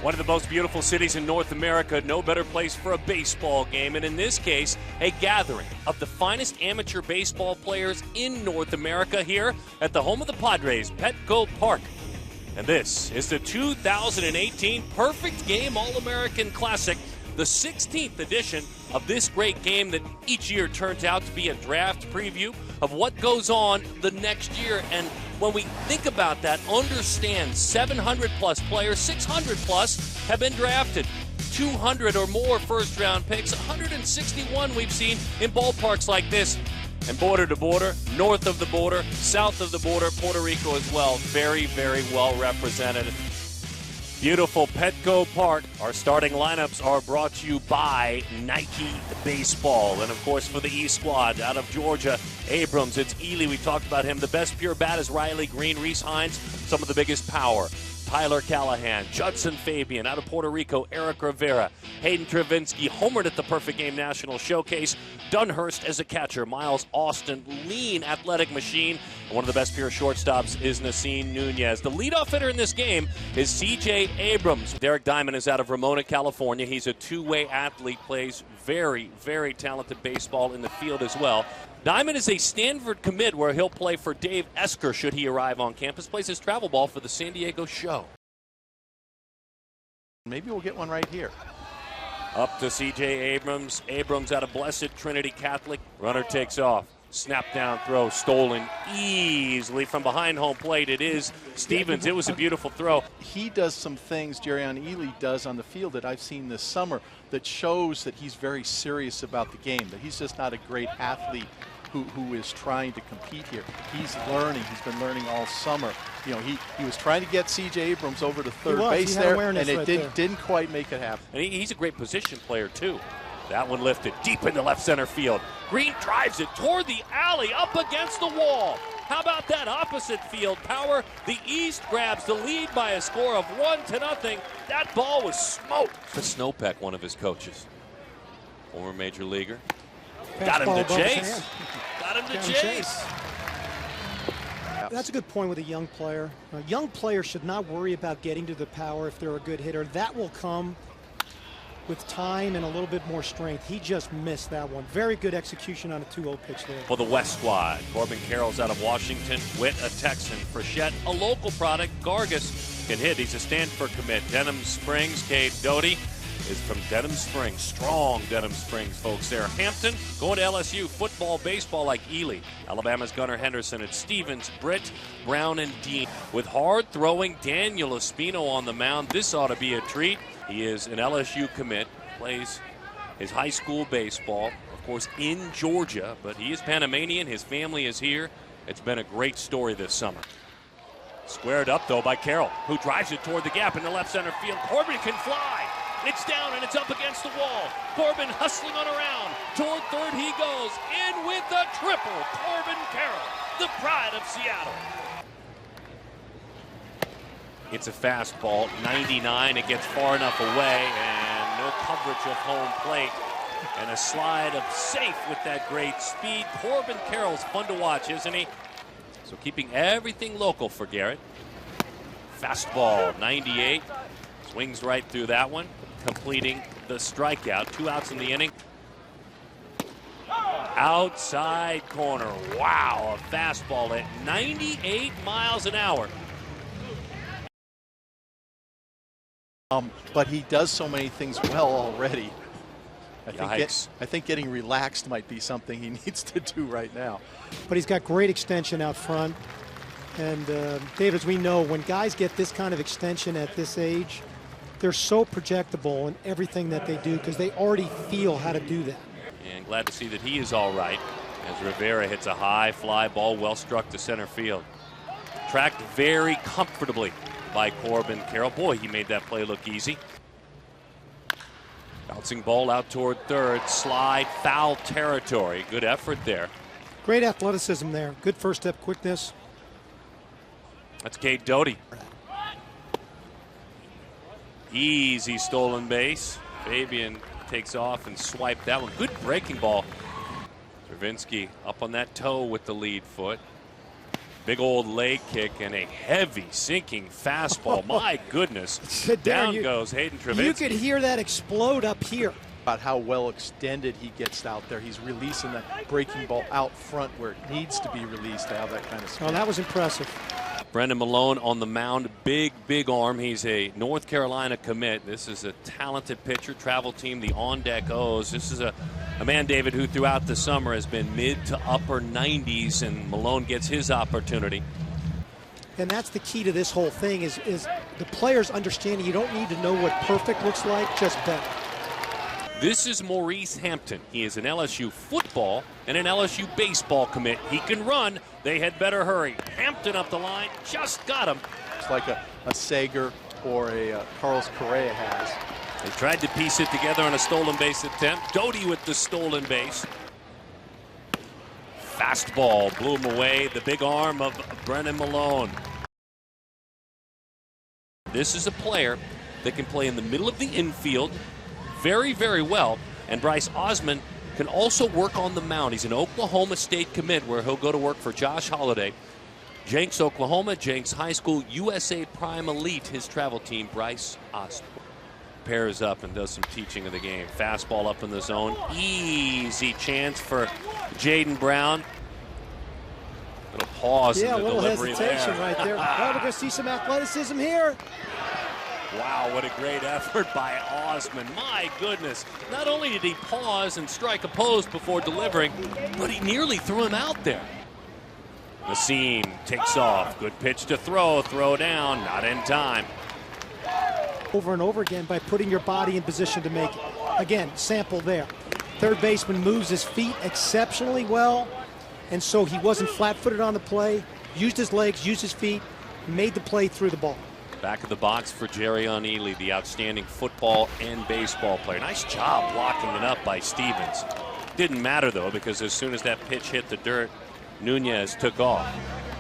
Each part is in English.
One of the most beautiful cities in North America, no better place for a baseball game, and in this case, a gathering of the finest amateur baseball players in North America here at the home of the Padres, Petco Park. And this is the 2018 Perfect Game All-American Classic, the 16th edition of this great game that each year turns out to be a draft preview of what goes on the next year. And when we think about that, understand 700 plus players, 600 plus have been drafted, 200 or more first round picks, 161 we've seen in ballparks like this. And border to border, north of the border, south of the border, Puerto Rico as well, very, very well represented. Beautiful Petco Park. Our starting lineups are brought to you by Nike Baseball. And, of course, for the E squad, out of Georgia, Abrams, it's Ely. We talked about him. The best pure bat is Riley Green, Reese Hines, some of the biggest power. Tyler Callahan, Judson Fabian, out of Puerto Rico, Eric Rivera, Hayden Travinski, homered at the Perfect Game National Showcase, Dunhurst as a catcher, Miles Austin, lean athletic machine, and one of the best pure shortstops is Nassine Nunez. The leadoff hitter in this game is C.J. Abrams. Derek Diamond is out of Ramona, California. He's a two-way athlete, plays very, very talented baseball in the field as well. Diamond is a Stanford commit where he'll play for Dave Esker should he arrive on campus. Plays his travel ball for the San Diego Show. Maybe we'll get one right here. Up to C.J. Abrams. Abrams out of Blessed Trinity Catholic. Runner takes off. Snap down throw stolen easily from behind home plate. It is Stevens. It was a beautiful throw. He does some things Jerrion Ely does on the field that I've seen this summer that shows that he's very serious about the game, that he's just not a great athlete who is trying to compete here. He's learning. He's been learning all summer. You know, he was trying to get C.J. Abrams over to third base there, and it didn't quite make it happen. And he's a great position player, too. That one lifted deep into left center field. Green drives it toward the alley, up against the wall. How about that opposite field power? The East grabs the lead by a score of 1-0. That ball was smoked. To Snowpeck, one of his coaches. Former major leaguer. Got him to chase. Got him to chase. That's a good point with a young player. A young player should not worry about getting to the power if they're a good hitter. That will come with time and a little bit more strength. He just missed that one. Very good execution on a 2-0 pitch there. For the West squad, Corbin Carroll's out of Washington, Witt a Texan, Frechette a local product, Gargus can hit. He's a Stanford commit. Denham Springs, Cade Doty is from Denham Springs. Strong Denham Springs folks there. Hampton going to LSU, football, baseball like Ely. Alabama's Gunnar Henderson. It's Stevens, Britt, Brown, and Dean. With hard-throwing Daniel Espino on the mound, this ought to be a treat. He is an LSU commit, plays his high school baseball, of course, in Georgia, but he is Panamanian. His family is here. It's been a great story this summer. Squared up, though, by Carroll, who drives it toward the gap in the left center field. Corbin can fly. It's down and it's up against the wall. Corbin hustling on around. Toward third he goes. In with the triple. Corbin Carroll, the pride of Seattle. It's a fastball, 99. It gets far enough away, and no coverage of home plate. And a slide of safe with that great speed. Corbin Carroll's fun to watch, isn't he? So keeping everything local for Garrett. Fastball, 98. Swings right through that one, completing the strikeout. 2 outs in the inning. Outside corner. Wow, a fastball at 98 miles an hour. But he does so many things well already. I think getting relaxed might be something he needs to do right now. But he's got great extension out front. And Dave, as we know, when guys get this kind of extension at this age, they're so projectable in everything that they do because they already feel how to do that. And glad to see that he is all right as Rivera hits a high fly ball, well struck to center field. Tracked very comfortably by Corbin Carroll. Boy, he made that play look easy. Bouncing ball out toward third. Slide, foul territory. Good effort there. Great athleticism there. Good first step quickness. That's Cade Doty. Easy stolen base. Fabian takes off and swiped that one. Good breaking ball. Travinski up on that toe with the lead foot. Big old leg kick and a heavy sinking fastball. My goodness. Down goes Hayden Travinski. You could hear that explode up here. About how well extended he gets out there. He's releasing that breaking ball out front where it needs to be released to have that kind of speed. Oh, that was impressive. Brendan Malone on the mound. Big arm. He's a North Carolina commit. This is a talented pitcher. Travel team, the On Deck O's. This is a man, David, who throughout the summer has been mid to upper 90s, and Malone gets his opportunity. And that's the key to this whole thing is the players understanding you don't need to know what perfect looks like, just better. This is Maurice Hampton. He is an LSU football and an LSU baseball commit. He can run. They had better hurry. Hampton up the line. Just got him. It's like a Sager or a Carlos Correa has. They tried to piece it together on a stolen base attempt. Doty with the stolen base. Fastball blew him away. The big arm of Brennan Malone. This is a player that can play in the middle of the infield very, very well. And Bryce Osmond can also work on the mound. He's an Oklahoma State commit where he'll go to work for Josh Holliday. Jenks, Oklahoma, Jenks High School, USA Prime Elite, his travel team, Bryce Osmond. Pairs up and does some teaching of the game. Fastball up in the zone. Easy chance for Jaden Brown. Little pause in the delivery there. Yeah, a little hesitation right there. Well, we're going to see some athleticism here. Wow, what a great effort by Osmond. My goodness. Not only did he pause and strike a pose before delivering, but he nearly threw him out there. The seam takes off. Good pitch to throw. Throw down. Not in time. Over and over again by putting your body in position to make it. Again, sample there. Third baseman moves his feet exceptionally well, and so he wasn't flat-footed on the play, used his legs, used his feet, made the play through the ball. Back of the box for Jerrion Ely, the outstanding football and baseball player. Nice job blocking it up by Stevens. Didn't matter, though, because as soon as that pitch hit the dirt, Nunez took off.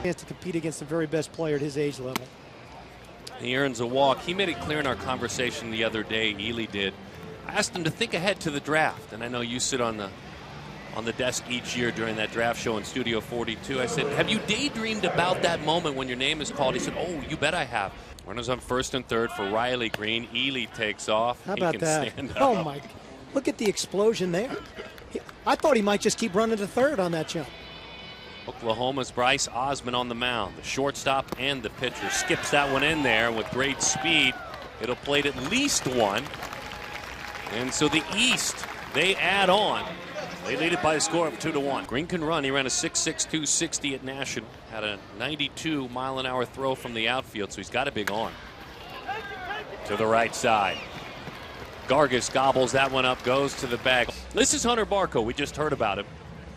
He has to compete against the very best player at his age level. He earns a walk. He made it clear in our conversation the other day, Ely did. I asked him to think ahead to the draft, and I know you sit on the desk each year during that draft show in Studio 42. I said, have you daydreamed about that moment when your name is called? He said, oh, you bet I have. Runners on first and third for Riley Green. Ely takes off. How about that? Stand up. Oh, my. Look at the explosion there. I thought he might just keep running to third on that jump. Oklahoma's Bryce Osmond on the mound. The shortstop and the pitcher skips that one in there with great speed. It'll plate at least one. And so the East, they add on. They lead it by a score of 2-1. Green can run. He ran a 6.6 260 at National. Had a 92-mile-an-hour throw from the outfield, so he's got a big arm. To the right side. Gargis gobbles that one up, goes to the bag. This is Hunter Barco. We just heard about him.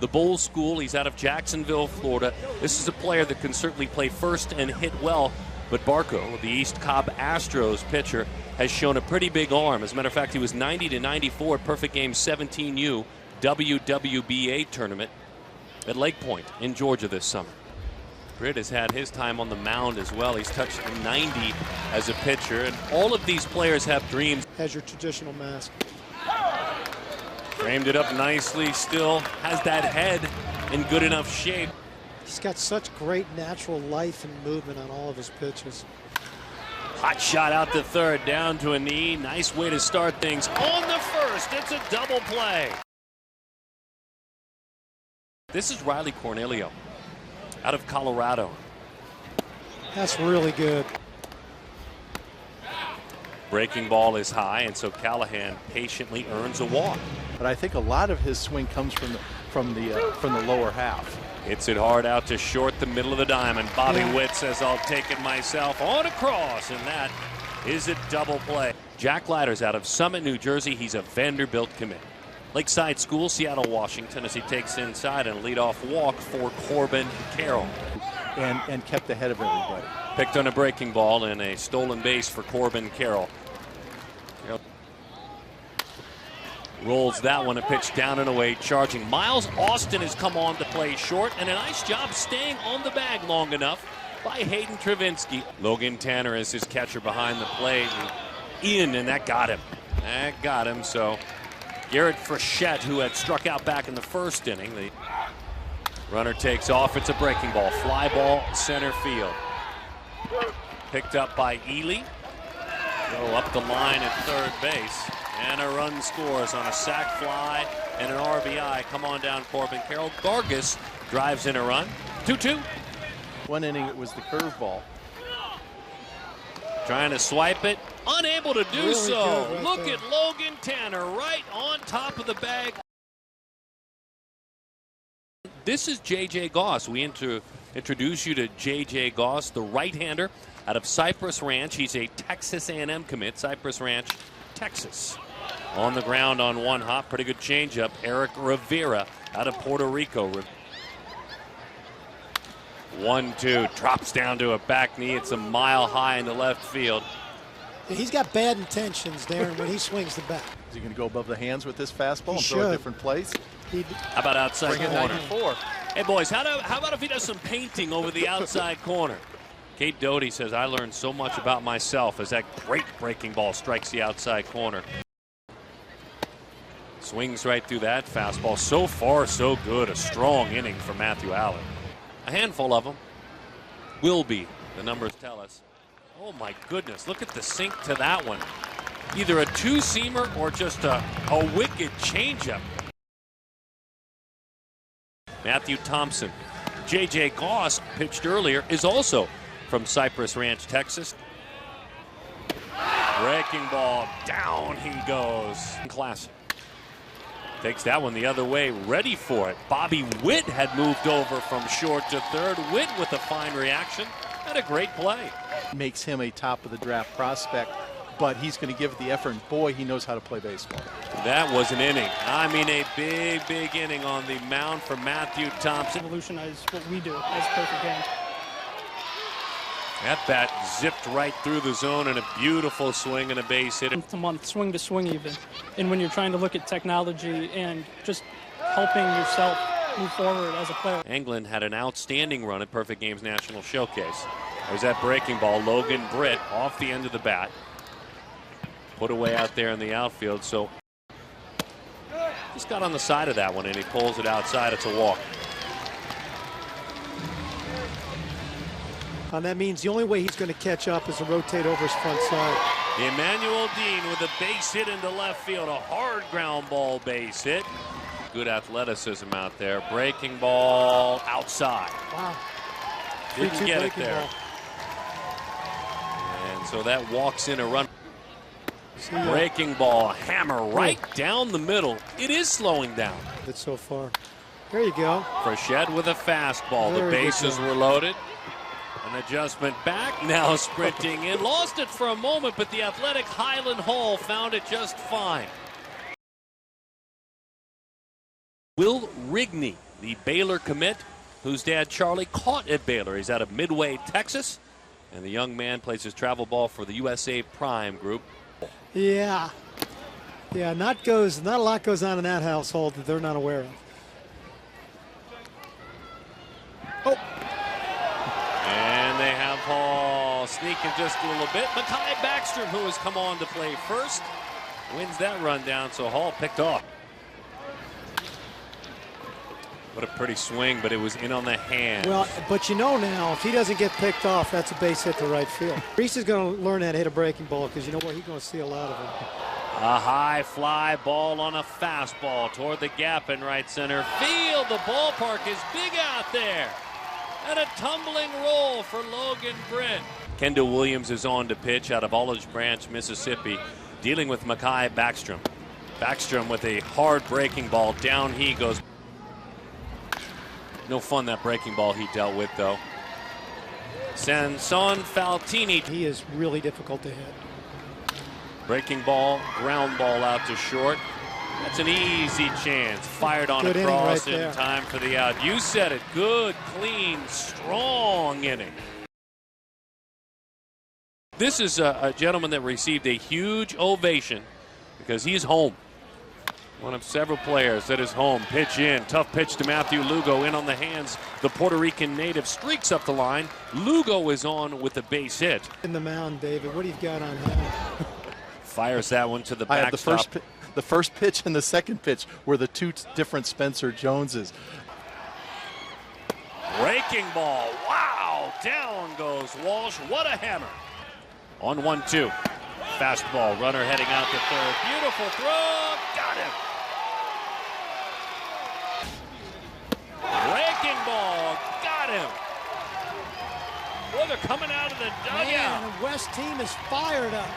The Bulls School. He's out of Jacksonville, Florida. This is a player that can certainly play first and hit well. But Barco, the East Cobb Astros pitcher, has shown a pretty big arm. As a matter of fact, he was 90-94 at Perfect Game 17U WWBA tournament at Lake Point in Georgia this summer. Britt has had his time on the mound as well. He's touched 90 as a pitcher, and all of these players have dreams. Has your traditional mask. Framed it up nicely, still has that head in good enough shape. He's got such great natural life and movement on all of his pitches. Hot shot out to third, down to a knee. Nice way to start things on the first. It's a double play. This is Riley Cornelio out of Colorado. That's really good. Breaking ball is high, and so Callahan patiently earns a walk. But I think a lot of his swing comes from the lower half. Hits it hard out to short, the middle of the diamond. Bobby Witt says, I'll take it myself. On a cross, and that is a double play. Jack Leiter's out of Summit, New Jersey. He's a Vanderbilt commit. Lakeside School, Seattle, Washington, as he takes inside and a leadoff walk for Corbin Carroll. And kept ahead of everybody. Picked on a breaking ball and a stolen base for Corbin Carroll. Rolls that one, a pitch down and away, charging. Miles Austin has come on to play short, and a nice job staying on the bag long enough by Hayden Travinski. Logan Tanner is his catcher behind the plate. And that got him. That got him, so Garrett Frechette, who had struck out back in the first inning. Runner takes off. It's a breaking ball. Fly ball, center field. Picked up by Ely. Go up the line at third base. And a run scores on a sac fly and an RBI. Come on down, Corbin Carroll. Gargis drives in a run. 2-2. One inning, it was the curveball. Trying to swipe it. Unable to do Really so. good right Look there. at Logan Tanner right on top of the bag. This is J.J. Goss. We introduce you to J.J. Goss, the right-hander out of Cypress Ranch. He's a Texas A&M commit, Cypress Ranch, Texas. On the ground on one hop, pretty good changeup. Eric Rivera out of Puerto Rico. 1-2, drops down to a back knee. It's a mile high in the left field. He's got bad intentions, Darren, when he swings the bat. Is he going to go above the hands with this fastball and throw should. a different place? How about outside Bring it corner? 94. Hey, boys, how about if he does some painting over the outside corner? Kate Doty says, I learned so much about myself as that great breaking ball strikes the outside corner. Swings right through that fastball. So far, so good. A strong inning for Matthew Allen. A handful of them will be, the numbers tell us. Oh, my goodness. Look at the sink to that one. Either a two-seamer or just a wicked changeup. Matthew Thompson. J.J. Goss, pitched earlier, is also from Cypress Ranch, Texas. Breaking ball, down he goes. Classic. Takes that one the other way, ready for it. Bobby Witt had moved over from short to third. Witt with a fine reaction and a great play. Makes him a top of the draft prospect, but he's going to give it the effort, and boy, he knows how to play baseball. That was an inning. I mean, a big inning on the mound for Matthew Thompson. Revolutionize what we do as perfect game. That bat zipped right through the zone and a beautiful swing and a base hit. Month to month, swing to swing even. And when you're trying to look at technology and just helping yourself move forward as a player. England had an outstanding run at Perfect Games National Showcase. There's that breaking ball. Logan Britt off the end of the bat. Put away out there in the outfield. So just got on the side of that one and he pulls it outside. It's a walk. And that means the only way he's going to catch up is to rotate over his front side. Emmanuel Dean with a base hit into left field. A hard ground ball base hit. Good athleticism out there. Breaking ball outside. Wow. Didn't get it breaking there. ball. And so that walks in a run. See ya. Breaking ball, hammer right down the middle. It is slowing down. That's so far. There you go. Frechette with a fastball. Very The good bases job. were loaded. An adjustment back, now sprinting in. Lost it for a moment, but the athletic Highland Hall found it just fine. Will Rigney, the Baylor commit, whose dad Charlie caught at Baylor. He's out of Midway, Texas. And the young man plays his travel ball for the USA Prime Group. Yeah. Yeah, not a lot goes on in that household that they're not aware of. Oh. And they have Hall sneaking just a little bit. Mekhi Backstrom, who has come on to play first, wins that run down, so Hall picked off. What a pretty swing, but it was in on the hand. Well, but you know now, if he doesn't get picked off, that's a base hit to right field. Reese is going to learn how to hit a breaking ball because you know what? He's going to see a lot of them. A high fly ball on a fastball toward the gap in right center field. The ballpark is big out there. And a tumbling roll for Logan Britt. Kendall Williams is on to pitch out of Olive Branch, Mississippi, dealing with Mekhi Backstrom. Backstrom with a hard breaking ball. Down he goes. No fun that breaking ball he dealt with, though. Sanson Faltini. He is really difficult to hit. Breaking ball, ground ball out to short. That's an easy chance. Fired on Good a inning cross right in there. time for the out. You said it. Good, clean, strong inning. This is a gentleman that received a huge ovation because he's home. One of several players that is home. Pitch in. Tough pitch to Matthew Lugo. In on the hands. The Puerto Rican native streaks up the line. Lugo is on with a base hit. In the mound, David, what do you got on him? Fires that one to the I had backstop. the first pitch and the second pitch were the two different Spencer Joneses. Breaking ball. Wow. Down goes Walsh. What a hammer. On 1-2. Fastball. Runner heading out to third. Beautiful throw. Got him. Breaking ball. Got him. Boy, they're coming out of the dugout. Man, the West team is fired up.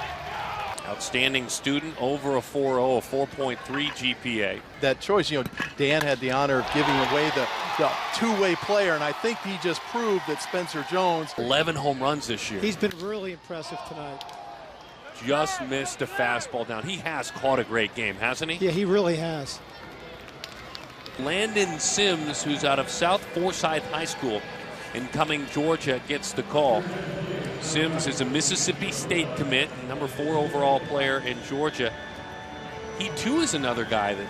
Outstanding student, over a 4.0, a 4.3 GPA. That choice, Dan had the honor of giving away the two-way player, and I think he just proved that Spencer Jones. 11 home runs this year. He's been really impressive tonight. Just missed a fastball down. He has caught a great game, hasn't he? Yeah, he really has. Landon Sims, who's out of South Forsyth High School in Cumming, Georgia, gets the call. Sims is a Mississippi State commit, number 4 overall player in Georgia. He too is another guy that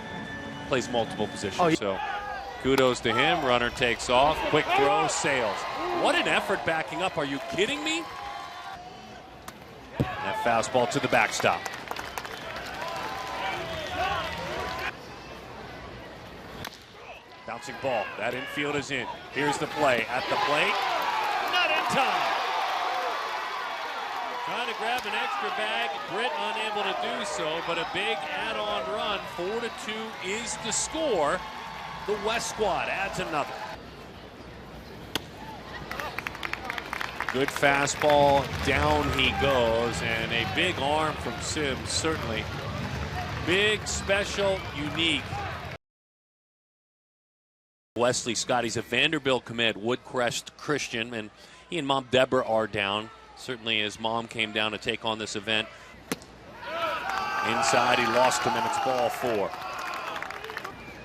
plays multiple positions. So kudos to him. Runner takes off. Quick throw, sails. What an effort backing up. Are you kidding me? That fastball to the backstop. Bouncing ball. That infield is in. Here's the play. At the plate. Not in time. Trying to grab an extra bag. Britt unable to do so, but a big add-on run. 4-2 is the score. The West squad adds another. Good fastball. Down he goes, and a big arm from Sims, certainly. Big, special, unique. Wesley Scott, he's a Vanderbilt commit, Woodcrest Christian, and he and Mom Deborah are down. Certainly his mom came down to take on this event. Inside, he lost him, and it's ball 4.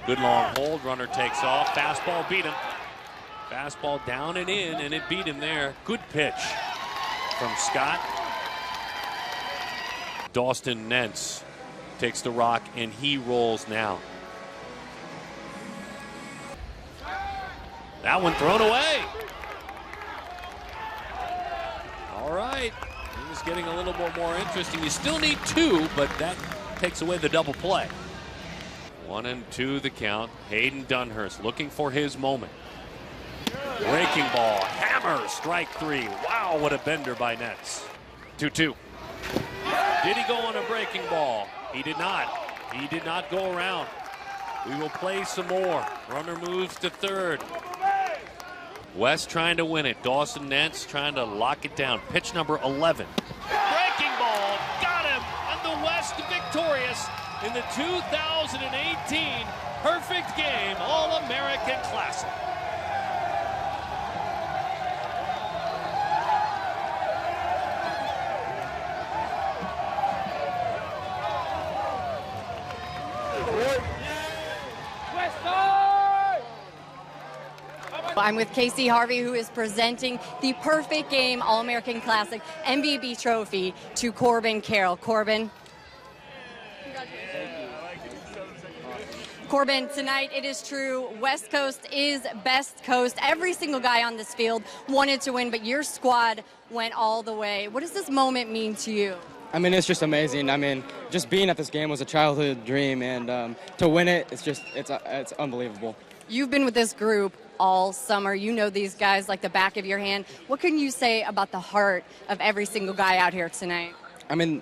Good long hold, runner takes off. Fastball beat him. Fastball down and in, and it beat him there. Good pitch from Scott. Dawson Nentz takes the rock, and he rolls now. That one thrown away. All right, it's getting a little bit more interesting. You still need 2, but that takes away the double play. 1-2 the count. Hayden Dunhurst looking for his moment. Breaking ball, hammer, strike 3. Wow, what a bender by Nets. 2-2. Did he go on a breaking ball? He did not. He did not go around. We will play some more. Runner moves to third. West trying to win it. Dawson Nentz trying to lock it down. Pitch number 11. Breaking ball, got him, and the West victorious in the 2018 Perfect Game All-American Classic. I'm with Casey Harvey, who is presenting the Perfect Game All-American Classic MVP trophy to Corbin Carroll. Corbin. Corbin, tonight it is true, West Coast is best coast. Every single guy on this field wanted to win, but your squad went all the way. What does this moment mean to you? I mean, it's just amazing. I mean, just being at this game was a childhood dream, and to win it, it's unbelievable. You've been with this group all summer. You know these guys like the back of your hand. What can you say about the heart of every single guy out here tonight? I mean,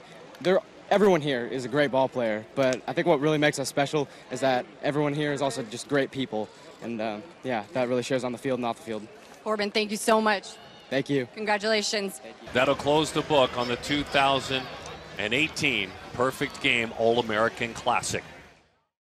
everyone here is a great ball player, but I think what really makes us special is that everyone here is also just great people, and yeah, that really shows on the field and off the field. Corbin, thank you so much. Thank you. Congratulations. Thank you. That'll close the book on the 2018 Perfect Game All-American Classic.